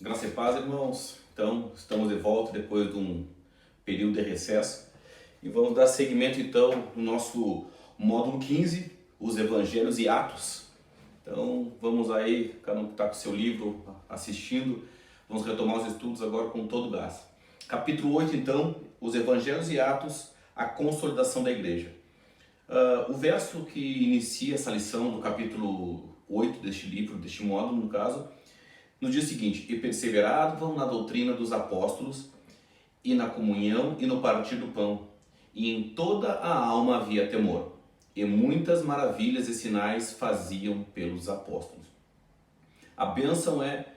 Graça e paz, irmãos. Então, estamos de volta depois de um período de recesso e vamos dar seguimento então no nosso módulo 15, os Evangelhos e Atos. Então, vamos aí, cada um que está com o seu livro assistindo, vamos retomar os estudos agora com todo o gás. Capítulo 8, então, os Evangelhos e Atos, a consolidação da igreja. O verso que inicia essa lição do capítulo 8 deste livro, deste módulo, no caso, nos diz o seguinte: e perseveravam na doutrina dos apóstolos, e na comunhão, e no partir do pão, e em toda a alma havia temor, e muitas maravilhas e sinais faziam pelos apóstolos. A bênção é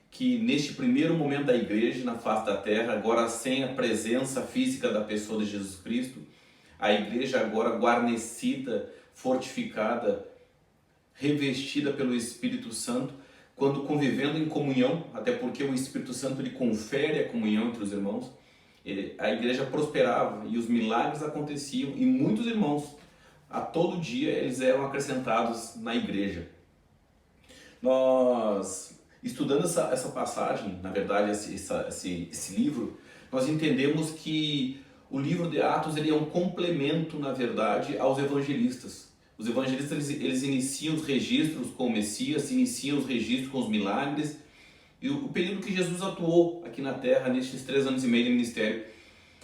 que neste primeiro momento da igreja na face da terra, agora sem a presença física da pessoa de Jesus Cristo, a igreja agora guarnecida, fortificada, revestida pelo Espírito Santo, quando convivendo em comunhão, até porque o Espírito Santo ele confere a comunhão entre os irmãos, a igreja prosperava e os milagres aconteciam e muitos irmãos, a todo dia, eles eram acrescentados na igreja. Nós, estudando essa passagem, na verdade esse livro, nós entendemos que o livro de Atos ele é um complemento, na verdade, aos evangelistas. Os evangelistas eles iniciam os registros com o Messias, iniciam os registros com os milagres e o período que Jesus atuou aqui na Terra nestes 3 anos e meio de ministério.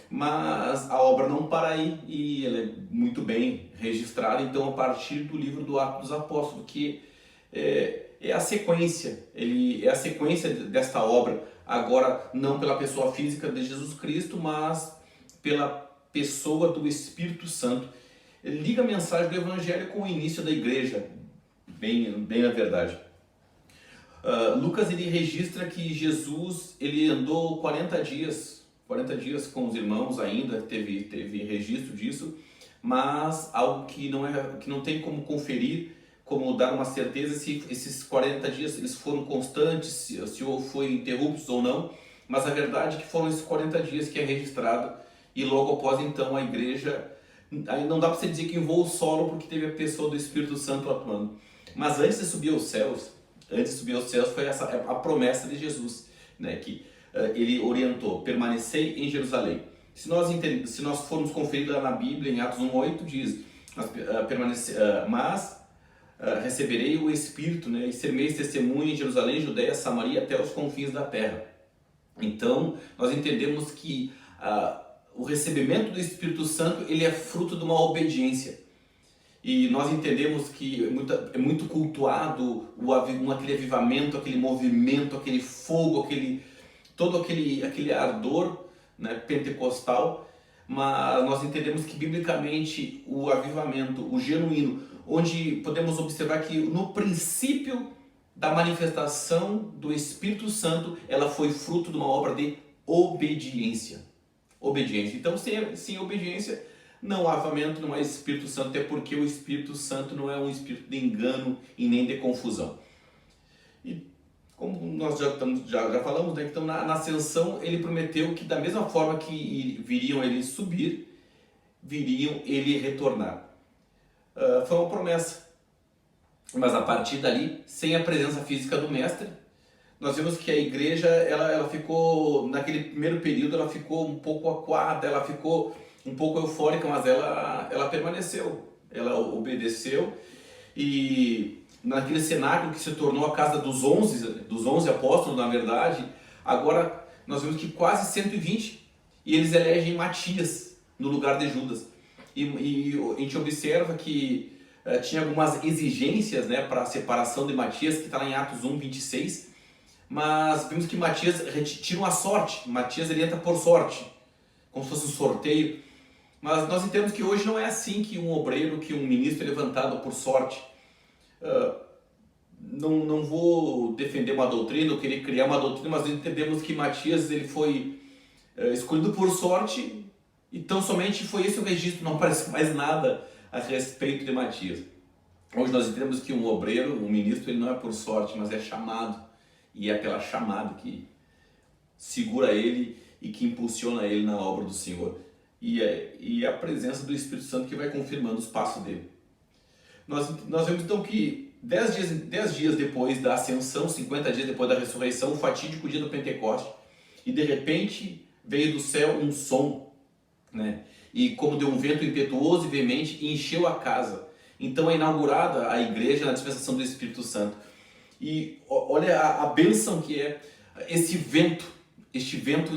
Mas a obra não para aí e ela é muito bem registrada então a partir do livro do Atos dos Apóstolos, que é a sequência, ele é a sequência desta obra, agora não pela pessoa física de Jesus Cristo, mas pela pessoa do Espírito Santo. Ele liga a mensagem do Evangelho com o início da igreja, bem na verdade. Lucas ele registra que Jesus ele andou 40 dias com os irmãos ainda, teve registro disso, mas algo que não tem como conferir, como dar uma certeza se esses 40 dias eles foram constantes, se foi interruptos ou não, mas a verdade é que foram esses 40 dias que é registrado e logo após então a igreja. Aí não dá para você dizer que em voo solo porque teve a pessoa do Espírito Santo atuando. Mas antes de subir aos céus, foi a promessa de Jesus, né, que ele orientou: permanecei em Jerusalém. Se nós formos conferir lá na Bíblia, em Atos 1:8 diz: mas receberei o Espírito, né, e sereis testemunha em Jerusalém, Judeia, Samaria, até os confins da terra. Então nós entendemos que o recebimento do Espírito Santo ele é fruto de uma obediência. E nós entendemos que é muito cultuado aquele avivamento, aquele movimento, aquele fogo, todo aquele ardor, né, pentecostal. Mas nós entendemos que biblicamente o avivamento, o genuíno, onde podemos observar que no princípio da manifestação do Espírito Santo, ela foi fruto de uma obra de obediência. Então, sem obediência, não há avivamento, não há Espírito Santo, até porque o Espírito Santo não é um espírito de engano e nem de confusão. E como nós já falamos, né, então na ascensão ele prometeu que da mesma forma que viriam ele subir, viriam ele retornar. Foi uma promessa, mas a partir dali, sem a presença física do Mestre, nós vemos que a igreja, ela ficou, naquele primeiro período, ela ficou um pouco acuada, ela ficou um pouco eufórica, mas ela permaneceu, ela obedeceu, e naquele cenáculo que se tornou a casa dos 11 apóstolos, na verdade, agora nós vemos que quase 120, e eles elegem Matias no lugar de Judas. E a gente observa que tinha algumas exigências, né, para a separação de Matias, que está lá em Atos 1:26, mas vimos que Matias tira uma sorte. Matias ele entra por sorte, como se fosse um sorteio. Mas nós entendemos que hoje não é assim que um obreiro, que um ministro é levantado por sorte. Não vou defender uma doutrina ou querer criar uma doutrina, mas entendemos que Matias ele foi escolhido por sorte e tão somente foi esse o registro, não aparece mais nada a respeito de Matias. Hoje nós entendemos que um obreiro, um ministro, ele não é por sorte, mas é chamado. E é aquela chamada que segura ele e que impulsiona ele na obra do Senhor. E a presença do Espírito Santo que vai confirmando os passos dele. Nós vemos então que 10 dias depois da ascensão, 50 dias depois da ressurreição, o fatídico dia do Pentecoste, e de repente veio do céu um som, né? E como deu um vento impetuoso e veemente, e encheu a casa. Então é inaugurada a igreja na dispensação do Espírito Santo. E olha a bênção que é este vento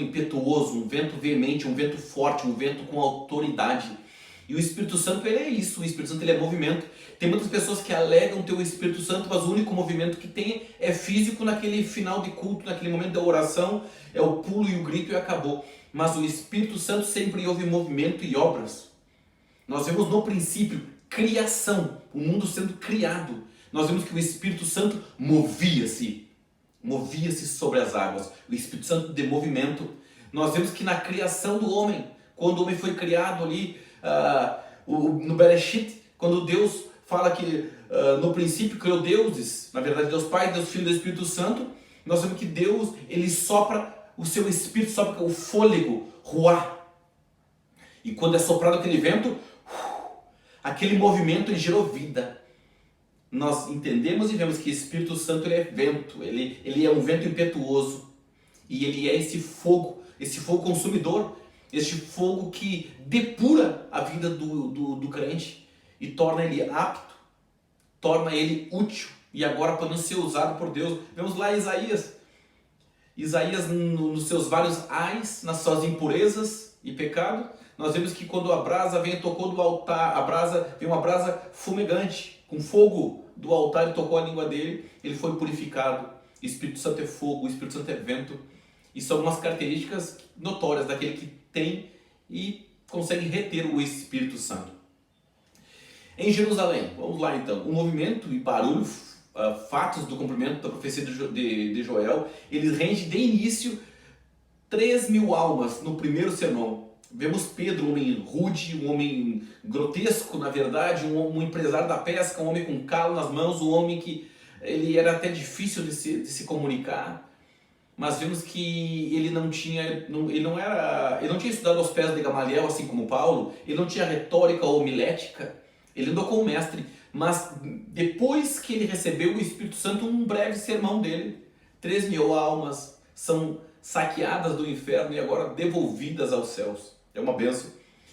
impetuoso, um vento veemente, um vento forte, um vento com autoridade. E o Espírito Santo, ele é isso, o Espírito Santo, ele é movimento. Tem muitas pessoas que alegam ter o Espírito Santo, mas o único movimento que tem é físico naquele final de culto, naquele momento da oração, é o pulo e o grito e acabou. Mas o Espírito Santo sempre houve movimento e obras. Nós vemos no princípio criação, o mundo sendo criado. Nós vemos que o Espírito Santo movia-se sobre as águas. O Espírito Santo de movimento. Nós vemos que na criação do homem, quando o homem foi criado ali, no Bereshit, quando Deus fala que no princípio criou deuses, na verdade Deus Pai, Deus Filho e Deus Espírito Santo, nós vemos que Deus, ele sopra o seu Espírito, sopra o fôlego, ruá. E quando é soprado aquele vento, aquele movimento, ele gerou vida. Nós entendemos e vemos que o Espírito Santo, ele é vento, ele é um vento impetuoso, e ele é esse fogo consumidor, este fogo que depura a vida do crente e torna ele apto, torna ele útil e agora podendo ser usado por Deus. Vemos lá Isaías nos seus vários ais, nas suas impurezas e pecado, nós vemos que quando a brasa vem e tocou do altar, veio uma brasa fumegante, com fogo do altar e tocou a língua dele, ele foi purificado. O Espírito Santo é fogo, o Espírito Santo é vento, e são algumas características notórias daquele que tem e consegue reter o Espírito Santo. Em Jerusalém, vamos lá então, o movimento e barulho, fatos do cumprimento da profecia de Joel, eles rende de início 3.000 almas no primeiro sermão. Vemos Pedro, um homem rude, um homem grotesco, na verdade, um empresário da pesca, um homem com calo nas mãos, um homem que ele era até difícil de se comunicar. Mas vemos que ele não tinha estudado aos pés de Gamaliel, assim como Paulo, ele não tinha retórica ou homilética, ele andou com o mestre, mas depois que ele recebeu o Espírito Santo, um breve sermão dele, 3.000 almas são saqueadas do inferno e agora devolvidas aos céus. É uma bênção.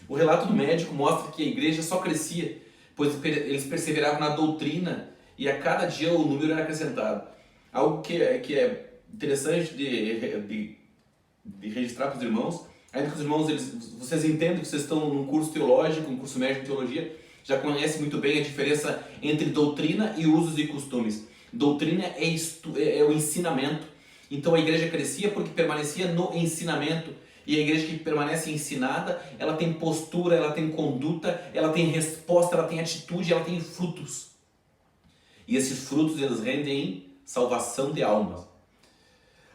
O relato do médico mostra que a igreja só crescia, pois eles perseveravam na doutrina e a cada dia o número era acrescentado. Algo que é interessante de registrar para os irmãos, ainda que os irmãos, vocês entendem que vocês estão num curso teológico, um curso médio de teologia, já conhecem muito bem a diferença entre doutrina e usos e costumes. Doutrina é o ensinamento. Então a igreja crescia porque permanecia no ensinamento. E a igreja que permanece ensinada, ela tem postura, ela tem conduta, ela tem resposta, ela tem atitude, ela tem frutos. E esses frutos eles rendem salvação de almas.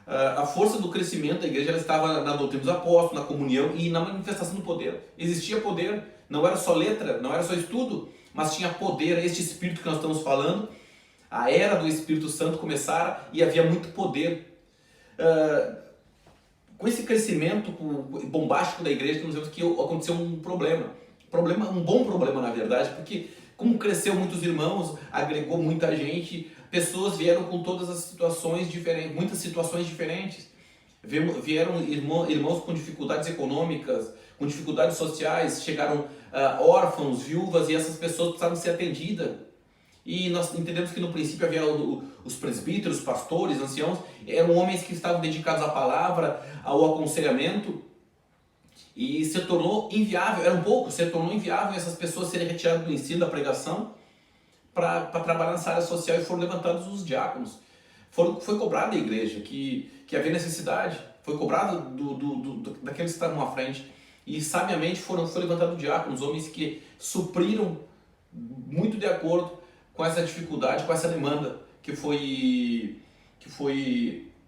A força do crescimento da igreja ela estava na doutrina dos apóstolos, na comunhão e na manifestação do poder. Existia poder, não era só letra, não era só estudo, mas tinha poder, este Espírito que nós estamos falando. A era do Espírito Santo começara e havia muito poder. Com esse crescimento bombástico da igreja, nós vemos que aconteceu um bom problema na verdade, porque como cresceu muitos irmãos, agregou muita gente, pessoas vieram com todas as situações diferentes, muitas situações diferentes. Vieram irmãos com dificuldades econômicas, com dificuldades sociais, chegaram órfãos, viúvas, e essas pessoas precisavam ser atendidas. E nós entendemos que no princípio havia os presbíteros, pastores, anciãos, eram homens que estavam dedicados à palavra, ao aconselhamento, e se tornou inviável, eram poucos, se tornou inviável essas pessoas serem retiradas do ensino, da pregação, para trabalhar nessa área social, e foram levantados os diáconos. Foi cobrado da igreja que havia necessidade, foi cobrado daqueles que estavam à frente, e sabiamente foi levantado diáconos, homens que supriram muito de acordo com essa dificuldade, com essa demanda que foi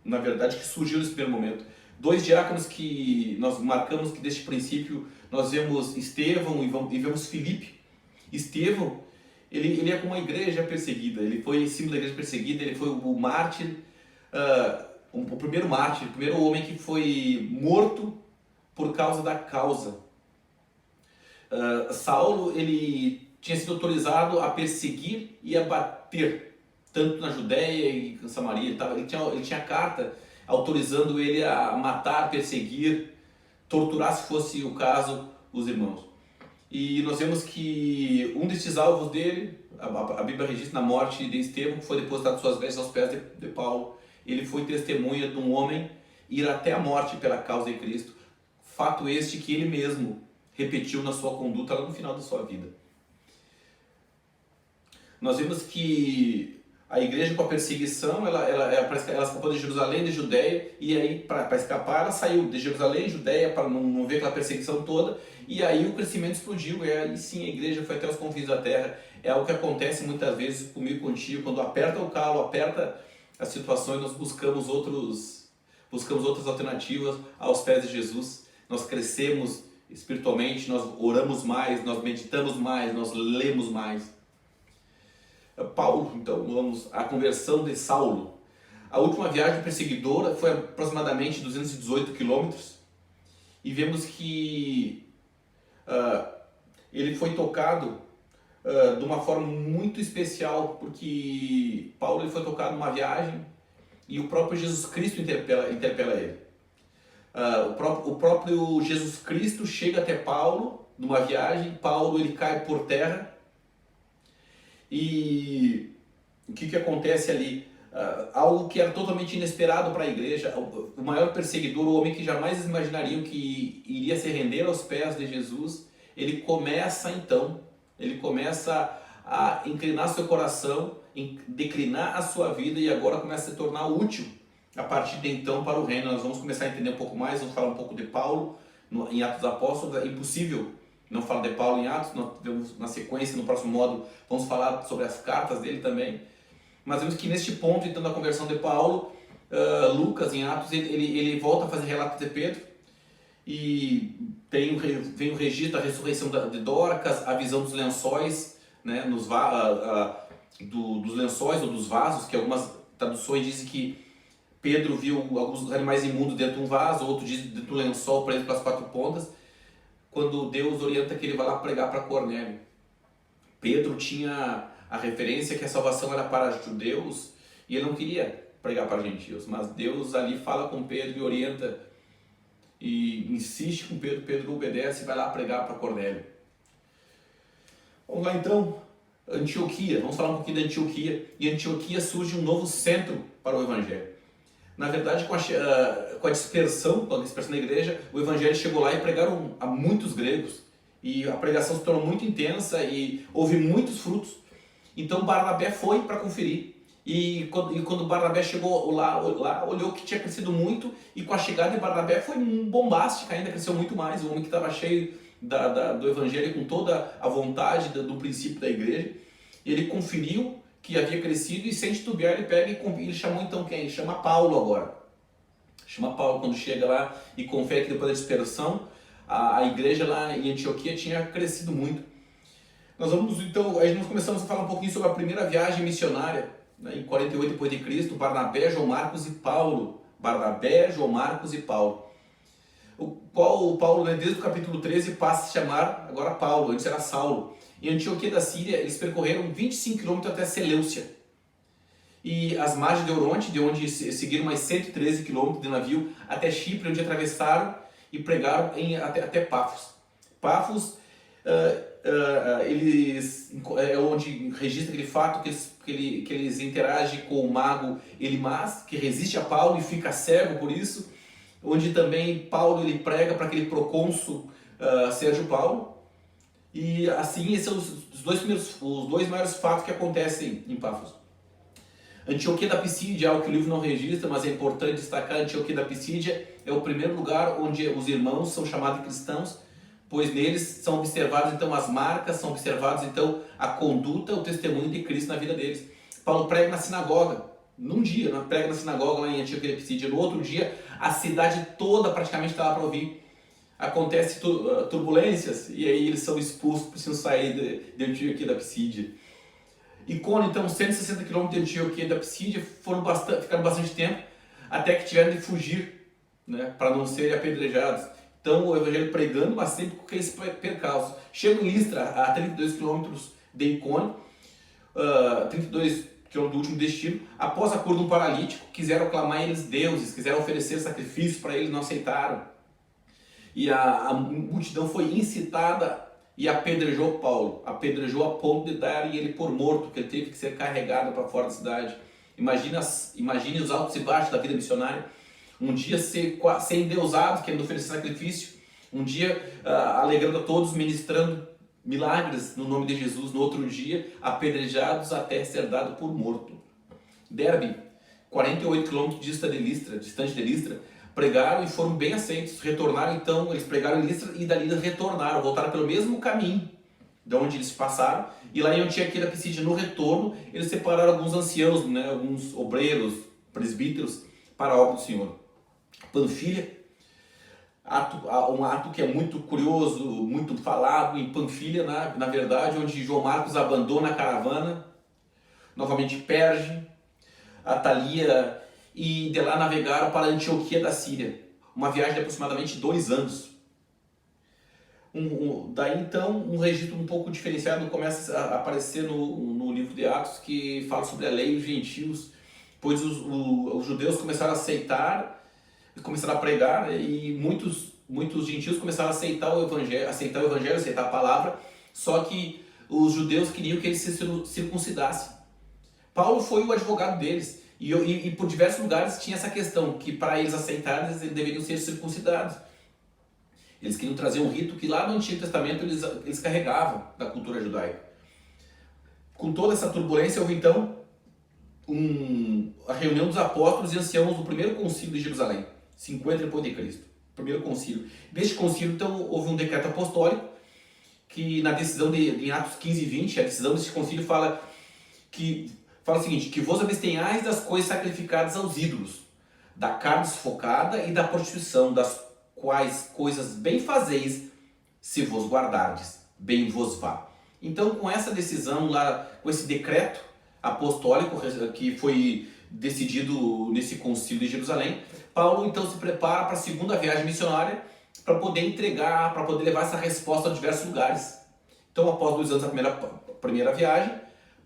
na verdade, que surgiu nesse primeiro momento. 2 diáconos que nós marcamos que deste princípio, nós vemos Estevão e vemos Filipe. Estevão, ele é como uma igreja perseguida, ele foi símbolo da igreja perseguida, ele foi o mártir, o primeiro mártir, o primeiro homem que foi morto por causa da causa. Saulo, ele tinha sido autorizado a perseguir e a bater tanto na Judéia e em Samaria. Ele tinha carta autorizando ele a matar, perseguir, torturar, se fosse o caso, os irmãos. E nós vemos que um desses alvos dele, a Bíblia registra na morte de Estevão, que foi depositado suas vestes aos pés de Paulo. Ele foi testemunha de um homem ir até a morte pela causa de Cristo. Fato este que ele mesmo repetiu na sua conduta lá no final da sua vida. Nós vemos que a igreja, com a perseguição, ela escapou de Jerusalém, de Judéia, e aí para escapar ela saiu de Jerusalém, Judéia, para não ver aquela perseguição toda, e aí o crescimento explodiu, e aí sim a igreja foi até os confins da terra. É algo que acontece muitas vezes comigo e contigo, quando aperta o calo, aperta as situações, nós buscamos outras alternativas aos pés de Jesus. Nós crescemos espiritualmente, nós oramos mais, nós meditamos mais, nós lemos mais. Paulo, então, vamos à conversão de Saulo. A última viagem perseguidora foi aproximadamente 218 quilômetros, e vemos que ele foi tocado de uma forma muito especial, porque Paulo ele foi tocado numa viagem e o próprio Jesus Cristo interpela ele. O próprio Jesus Cristo chega até Paulo numa viagem. Paulo ele cai por terra, e o que acontece ali? Algo que era totalmente inesperado para a igreja. O maior perseguidor, o homem que jamais imaginariam que iria se render aos pés de Jesus, ele começa a inclinar seu coração, declinar a sua vida, e agora começa a se tornar útil a partir de então para o reino. Nós vamos começar a entender um pouco mais, vamos falar um pouco de Paulo em Atos dos Apóstolos. É impossível não falar de Paulo em Atos. Nós vemos na sequência, no próximo módulo, vamos falar sobre as cartas dele também. Mas vemos que neste ponto, então, da conversão de Paulo, Lucas, em Atos, ele volta a fazer relato de Pedro, e vem o registro da ressurreição de Dorcas, a visão dos lençóis, né, dos lençóis ou dos vasos, que algumas traduções dizem que Pedro viu alguns animais imundos dentro de um vaso, outro diz dentro do lençol preso pelas quatro pontas, quando Deus orienta que ele vá lá pregar para Cornélio. Pedro tinha a referência que a salvação era para judeus, e ele não queria pregar para gentios, mas Deus ali fala com Pedro e orienta, e insiste com Pedro. Pedro obedece e vai lá pregar para Cornélio. Vamos lá então, Antioquia. Vamos falar um pouquinho da Antioquia. E Antioquia surge um novo centro para o Evangelho. Na verdade, com a dispersão da igreja, o Evangelho chegou lá e pregaram a muitos gregos. E a pregação se tornou muito intensa e houve muitos frutos. Então Barnabé foi para conferir. E quando Barnabé chegou lá, olhou que tinha crescido muito, e com a chegada de Barnabé foi bombástica, ainda cresceu muito mais. O homem que estava cheio do Evangelho, com toda a vontade do princípio da igreja, e ele conferiu que havia crescido, e sem titubear ele pega e ele chamou então quem? Ele chama Paulo agora. Chama Paulo quando chega lá e confere que depois da dispersão, a igreja lá em Antioquia tinha crescido muito. Nós começamos a falar um pouquinho sobre a primeira viagem missionária, né, em 48 depois de Cristo, Barnabé, João Marcos e Paulo. Barnabé, João Marcos e Paulo. O Paulo, né, desde o capítulo 13, passa a se chamar agora Paulo, antes era Saulo. Em Antioquia da Síria, eles percorreram 25 km até Seleucia, e as margens de Oronte, de onde seguiram mais 113 km de navio até Chipre, onde atravessaram e pregaram até Pafos. Pafos é onde registra aquele fato que eles interagem com o mago Elimas, que resiste a Paulo e fica cego por isso, onde também Paulo ele prega para aquele procônsul Sérgio Paulo. E assim, esses são os dois maiores fatos que acontecem em Pafos. Antioquia da Pisídia, algo que o livro não registra, mas é importante destacar. Antioquia da Pisídia é o primeiro lugar onde os irmãos são chamados de cristãos, pois neles são observadas então as marcas, são observados então a conduta, o testemunho de Cristo na vida deles. Paulo prega na sinagoga, num dia, prega na sinagoga lá em Antioquia da Pisídia, no outro dia a cidade toda praticamente está lá para ouvir. Acontece turbulências, e aí eles são expulsos, precisam sair de Antioquia da Pisídia. Icônio, então, 160 km de Antioquia da Pisídia, ficaram bastante tempo, até que tiveram de fugir, né, para não serem apedrejados. Então, o Evangelho pregando, mas sempre com aqueles percalços. Chegam em Listra, a 32 km de Icônio, 32 que é o do último destino, após a cura de um paralítico, quiseram clamar eles deuses, quiseram oferecer sacrifícios para eles, não aceitaram. E a multidão foi incitada e apedrejou Paulo, apedrejou a ponto de darem ele por morto, que ele teve que ser carregado para fora da cidade. Imagine os altos e baixos da vida missionária. Um dia ser endeusado, querendo oferecer sacrifício. Um dia alegrando a todos, ministrando milagres no nome de Jesus. No outro dia, apedrejados até ser dado por morto. Derbe, 48 km distante de Listra, pregaram e foram bem aceitos. Retornaram então, eles pregaram em Listra e dali retornaram, voltaram pelo mesmo caminho de onde eles passaram. E lá em Antioquia da Pisídia, no retorno, eles separaram alguns anciãos, né, alguns obreiros, presbíteros, para a obra do Senhor. Panfilha, um ato que é muito curioso, muito falado em Panfilha, na verdade, onde João Marcos abandona a caravana, novamente Perge, Atalia, e de lá navegaram para Antioquia da Síria, uma viagem de aproximadamente 2 anos. Daí então um registro um pouco diferenciado começa a aparecer no livro de Atos, que fala sobre a lei e os gentios, pois os judeus começaram a aceitar, começaram a pregar, e muitos gentios começaram a aceitar o evangelho, aceitar a palavra, só que os judeus queriam que eles se circuncidassem. Paulo foi o advogado deles, e por diversos lugares tinha essa questão, que para eles aceitarem, eles deveriam ser circuncidados. Eles queriam trazer um rito que lá no Antigo Testamento eles carregavam da cultura judaica. Com toda essa turbulência, houve então a reunião dos apóstolos e anciãos do primeiro concílio de Jerusalém, 50 depois de Cristo. Primeiro concílio. Neste concílio, então, houve um decreto apostólico que na decisão em Atos 15 e 20, a decisão deste concílio fala o seguinte: que vos abstenhais das coisas sacrificadas aos ídolos, da carne sufocada e da prostituição, das quais coisas bem fazeis, se vos guardardes, bem vos vá. Então, com essa decisão lá, com esse decreto apostólico que foi decidido nesse concílio de Jerusalém, Paulo então se prepara para a segunda viagem missionária, para poder entregar, para poder levar essa resposta a diversos lugares. Então, após 2 anos da primeira viagem,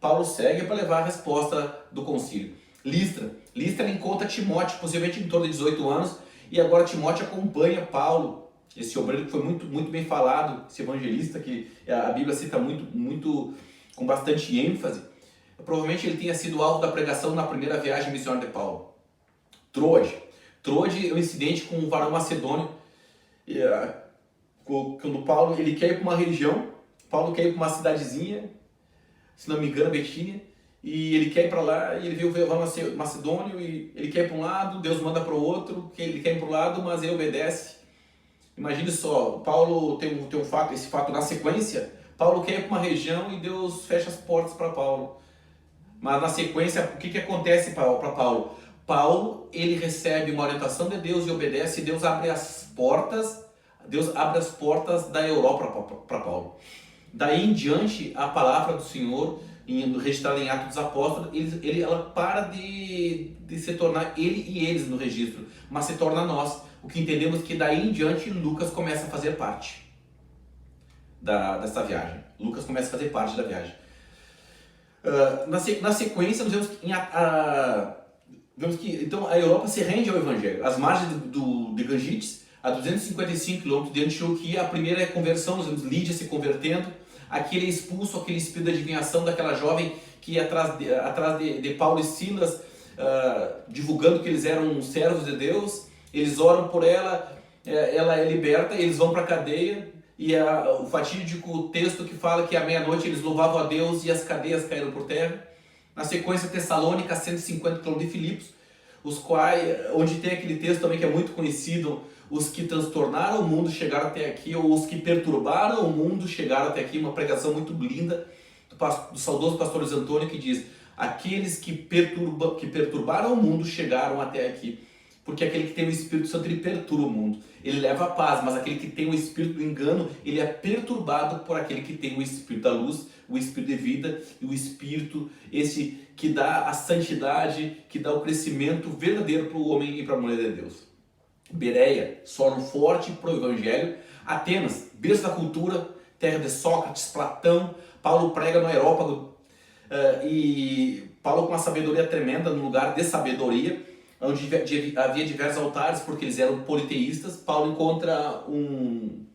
Paulo segue para levar a resposta do concílio. Listra ele encontra Timóteo, possivelmente em torno de 18 anos, e agora Timóteo acompanha Paulo, esse obreiro que foi muito, muito bem falado, esse evangelista que a Bíblia cita muito com bastante ênfase. Provavelmente ele tenha sido alvo da pregação na primeira viagem missionária de Paulo. Troade é um incidente com um varão macedônio. Quando Paulo ele quer ir para uma região, Paulo quer ir para uma cidadezinha, se não me engano, Betínia, e ele quer ir para lá, e ele vê o varão macedônio, e ele quer ir para um lado, Deus manda para o outro, ele quer ir para o lado, mas ele obedece. Imagine só, Paulo tem esse fato na sequência, Paulo quer ir para uma região e Deus fecha as portas para Paulo. Mas na sequência, o que acontece para Paulo? Paulo, ele recebe uma orientação de Deus e obedece, e Deus abre as portas da Europa para Paulo. Daí em diante, a palavra do Senhor, registrada em Atos dos Apóstolos, ela para de se tornar ele e eles no registro, mas se torna nós. O que entendemos que daí em diante Lucas começa a fazer parte dessa viagem. Lucas começa a fazer parte da viagem. Na sequência, nós vemos que então a Europa se rende ao Evangelho. As margens de Gangites, a 255 km de Antioquia, a primeira conversão, nós vemos Lídia se convertendo. Aqui ele é expulso aquele espírito de adivinhação daquela jovem que ia atrás de Paulo e Silas, divulgando que eles eram servos de Deus. Eles oram por ela, ela é liberta, eles vão para a cadeia, e o fatídico texto que fala que à meia-noite eles louvavam a Deus e as cadeias caíram por terra. Na sequência, Tessalônica, 150 km de Filipos, onde tem aquele texto também que é muito conhecido: os que transtornaram o mundo chegaram até aqui, ou os que perturbaram o mundo chegaram até aqui. Uma pregação muito linda do saudoso pastor Luiz Antônio, que diz: aqueles que perturbaram o mundo chegaram até aqui. Porque aquele que tem o Espírito Santo, ele perturba o mundo, ele leva a paz, mas aquele que tem o Espírito do engano, ele é perturbado por aquele que tem o Espírito da luz, o Espírito de vida, e o Espírito esse que dá a santidade, que dá o crescimento verdadeiro para o homem e para a mulher de Deus. Bereia, solo forte para o Evangelho. Atenas, berço da cultura, terra de Sócrates, Platão. Paulo prega no Areópago, e Paulo, com uma sabedoria tremenda, no lugar de sabedoria, onde havia diversos altares, porque eles eram politeístas, Paulo encontra um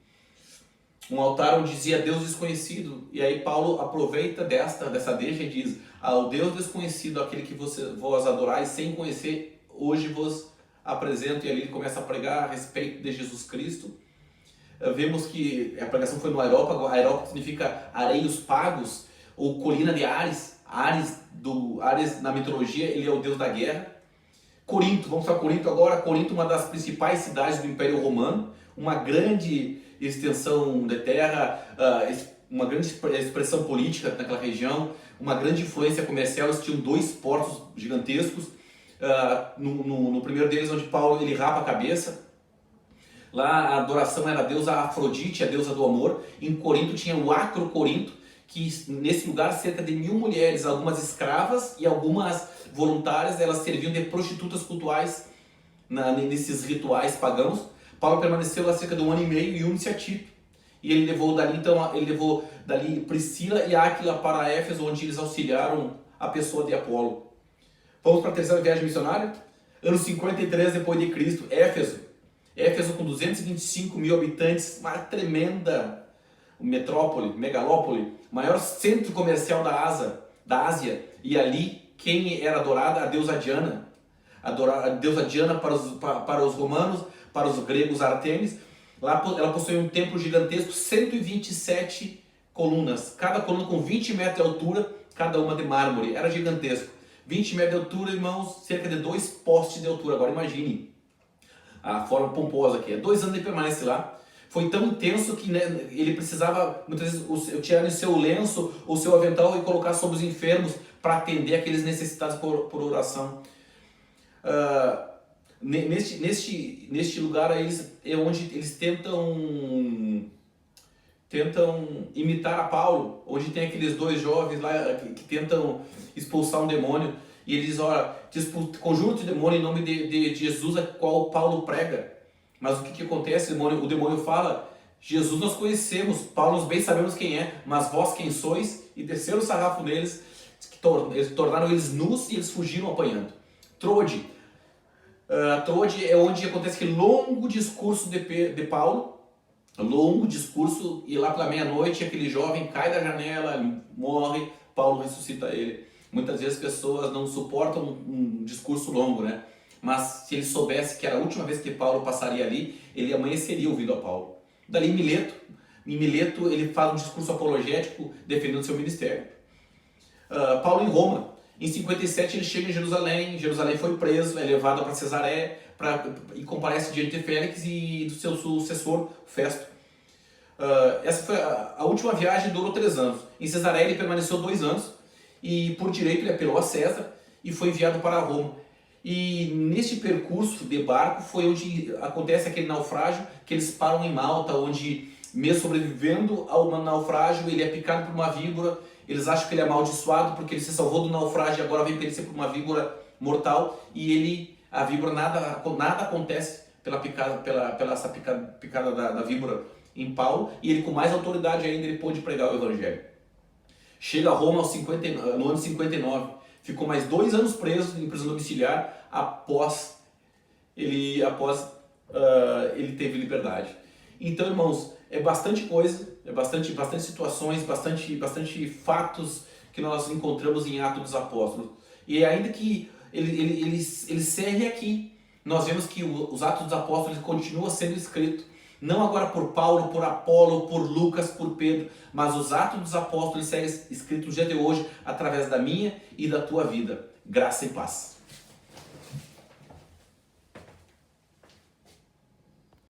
altar onde dizia Deus desconhecido, e aí Paulo aproveita dessa deixa e diz: ao Deus desconhecido, aquele que vós adorais sem conhecer, hoje vos apresento. E ali ele começa a pregar a respeito de Jesus Cristo. Vemos que a pregação foi no Areópago significa Areios Pagos, ou colina de Ares. Ares na mitologia, ele é o deus da guerra. Corinto, vamos para Corinto agora. Corinto, uma das principais cidades do Império Romano, uma grande extensão de terra, uma grande expressão política naquela região, uma grande influência comercial. Eles tinham 2 portos gigantescos. No primeiro deles, onde Paulo ele rapa a cabeça. Lá a adoração era a deusa Afrodite, a deusa do amor. Em Corinto tinha o Acro Corinto, que nesse lugar cerca de 1000 mulheres, algumas escravas e algumas voluntárias, elas serviam de prostitutas cultuais nesses rituais pagãos. Paulo permaneceu lá cerca de 1 ano e meio e une-se a Tito. E ele levou dali Priscila e Áquila para Éfeso, onde eles auxiliaram a pessoa de Apolo. Vamos para a terceira viagem missionária? Ano 53 depois de Cristo, Éfeso com 225 mil habitantes, uma tremenda metrópole, megalópole, maior centro comercial da Ásia. E ali, quem era adorada? A deusa Diana. A deusa Diana para os romanos, para os gregos, Artemis. Lá ela possuía um templo gigantesco, 127 colunas, cada coluna com 20 metros de altura, cada uma de mármore, era gigantesco. 20 metros de altura, irmãos, cerca de 2 postes de altura. Agora imagine a forma pomposa que é. 2 anos de permanece lá. Foi tão intenso que, né, ele precisava muitas vezes tirar o seu lenço, o seu avental e colocar sobre os enfermos para atender aqueles necessitados por oração. Neste lugar é onde eles tentam imitar a Paulo, onde tem aqueles 2 jovens lá que tentam expulsar um demônio, e ele diz: olha, conjuro de demônio em nome de Jesus, a qual Paulo prega. Mas o que acontece? O demônio fala: Jesus nós conhecemos, Paulo nós bem sabemos quem é, mas vós quem sois? E desceram o sarrafo neles, eles tornaram eles nus e eles fugiram apanhando. Troade é onde acontece aquele longo discurso de Paulo, longo discurso, e lá pela meia-noite aquele jovem cai da janela, morre, Paulo ressuscita ele. Muitas vezes as pessoas não suportam um discurso longo, né? Mas se ele soubesse que era a última vez que Paulo passaria ali, ele amanheceria ouvindo a Paulo. Dali em Mileto ele faz um discurso apologético defendendo seu ministério. Paulo em Roma. Em 57 ele chega em Jerusalém foi preso, é levado para Cesareia e comparece diante de Félix e do seu sucessor, Festo. Essa foi a última viagem, durou 3 anos. Em Cesareia ele permaneceu 2 anos e por direito ele apelou a César e foi enviado para Roma. E neste percurso de barco foi onde acontece aquele naufrágio, que eles param em Malta, onde mesmo sobrevivendo ao naufrágio ele é picado por uma víbora. Eles acham que ele é amaldiçoado porque ele se salvou do naufrágio e agora vem perecer por uma víbora mortal, e a víbora, nada acontece pela essa picada da víbora em Paulo, e ele com mais autoridade ainda ele pôde pregar o evangelho. Chega a Roma no ano 59, ficou mais 2 anos preso em prisão domiciliar após ele teve liberdade. Então, irmãos, é bastante coisa, é bastante situações, bastante fatos que nós encontramos em Atos dos Apóstolos. E ainda que ele encerre aqui, nós vemos que os Atos dos Apóstolos continuam sendo escritos, não agora por Paulo, por Apolo, por Lucas, por Pedro, mas os Atos dos Apóstolos seguem escritos no dia de hoje através da minha e da tua vida. Graça e paz.